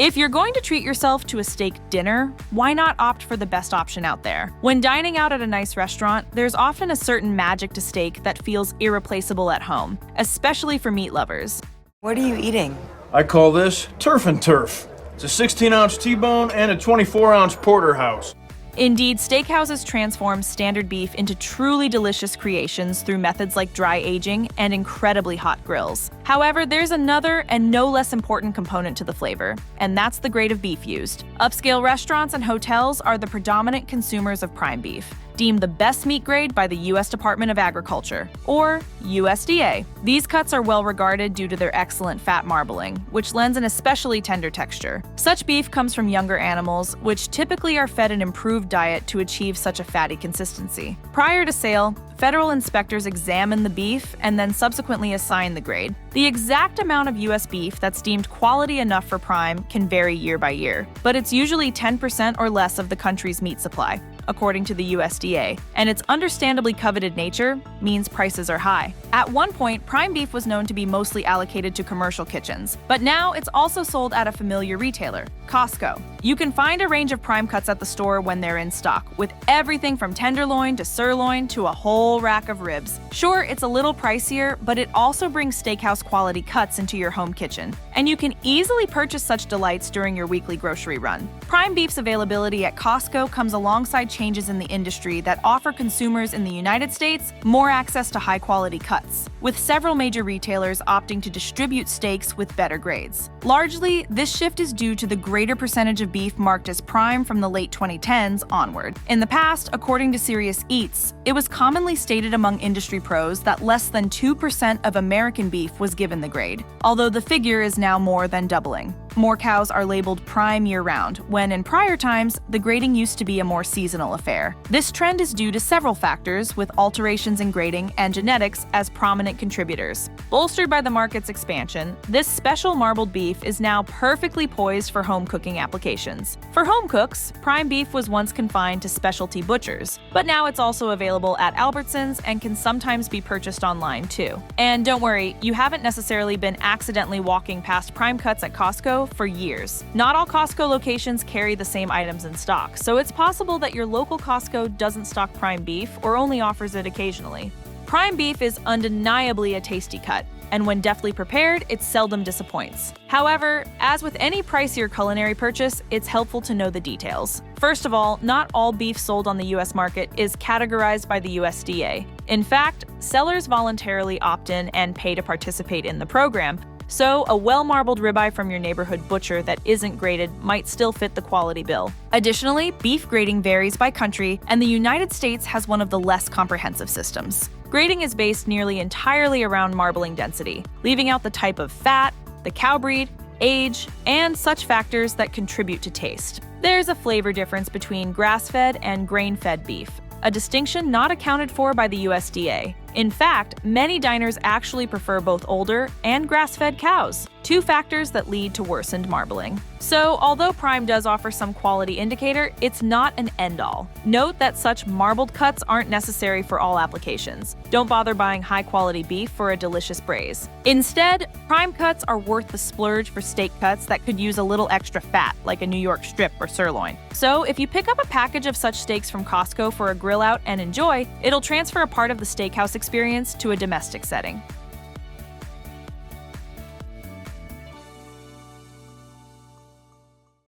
If you're going to treat yourself to a steak dinner, why not opt for the best option out there? When dining out at a nice restaurant, there's often a certain magic to steak that feels irreplaceable at home, especially for meat lovers. What are you eating? I call this turf and turf. It's a 16-ounce T-bone and a 24-ounce porterhouse. Indeed, steakhouses transform standard beef into truly delicious creations through methods like dry aging and incredibly hot grills. However, there's another and no less important component to the flavor, and that's the grade of beef used. Upscale restaurants and hotels are the predominant consumers of prime beef, deemed the best meat grade by the U.S. Department of Agriculture, or USDA. These cuts are well regarded due to their excellent fat marbling, which lends an especially tender texture. Such beef comes from younger animals, which typically are fed an improved diet to achieve such a fatty consistency. Prior to sale, federal inspectors examine the beef and then subsequently assign the grade. The exact amount of U.S. beef that's deemed quality enough for prime can vary year by year, but it's usually 10% or less of the country's meat supply, according to the USDA, and its understandably coveted nature means prices are high. At one point, prime beef was known to be mostly allocated to commercial kitchens, but now it's also sold at a familiar retailer, Costco. You can find a range of prime cuts at the store when they're in stock, with everything from tenderloin to sirloin to a whole rack of ribs. Sure, it's a little pricier, but it also brings steakhouse quality cuts into your home kitchen, and you can easily purchase such delights during your weekly grocery run. Prime beef's availability at Costco comes alongside changes in the industry that offer consumers in the United States more access to high-quality cuts, with several major retailers opting to distribute steaks with better grades. Largely, this shift is due to the greater percentage of beef marked as prime from the late 2010s onward. In the past, according to Serious Eats, it was commonly stated among industry pros that less than 2% of American beef was given the grade, although the figure is now more than doubling. More cows are labeled prime year-round, when in prior times, the grading used to be a more seasonal affair. This trend is due to several factors, with alterations in grading and genetics as prominent contributors. Bolstered by the market's expansion, this special marbled beef is now perfectly poised for home cooking applications. For home cooks, prime beef was once confined to specialty butchers, but now it's also available at Albertsons and can sometimes be purchased online too. And don't worry, you haven't necessarily been accidentally walking past prime cuts at Costco for years. Not all Costco locations carry the same items in stock, so it's possible that your local Costco doesn't stock prime beef or only offers it occasionally. Prime beef is undeniably a tasty cut, and when deftly prepared, it seldom disappoints. However, as with any pricier culinary purchase, it's helpful to know the details. First of all, not all beef sold on the U.S. market is categorized by the USDA. In fact, sellers voluntarily opt in and pay to participate in the program, so a well-marbled ribeye from your neighborhood butcher that isn't graded might still fit the quality bill. Additionally, beef grading varies by country, and the United States has one of the less comprehensive systems. Grading is based nearly entirely around marbling density, leaving out the type of fat, the cow breed, age, and such factors that contribute to taste. There's a flavor difference between grass-fed and grain-fed beef, a distinction not accounted for by the USDA. In fact, many diners actually prefer both older and grass-fed cows, two factors that lead to worsened marbling. So, although prime does offer some quality indicator, it's not an end-all. Note that such marbled cuts aren't necessary for all applications. Don't bother buying high-quality beef for a delicious braise. Instead, prime cuts are worth the splurge for steak cuts that could use a little extra fat, like a New York strip or sirloin. So, if you pick up a package of such steaks from Costco for a grill out and enjoy, it'll transfer a part of the steakhouse experience to a domestic setting.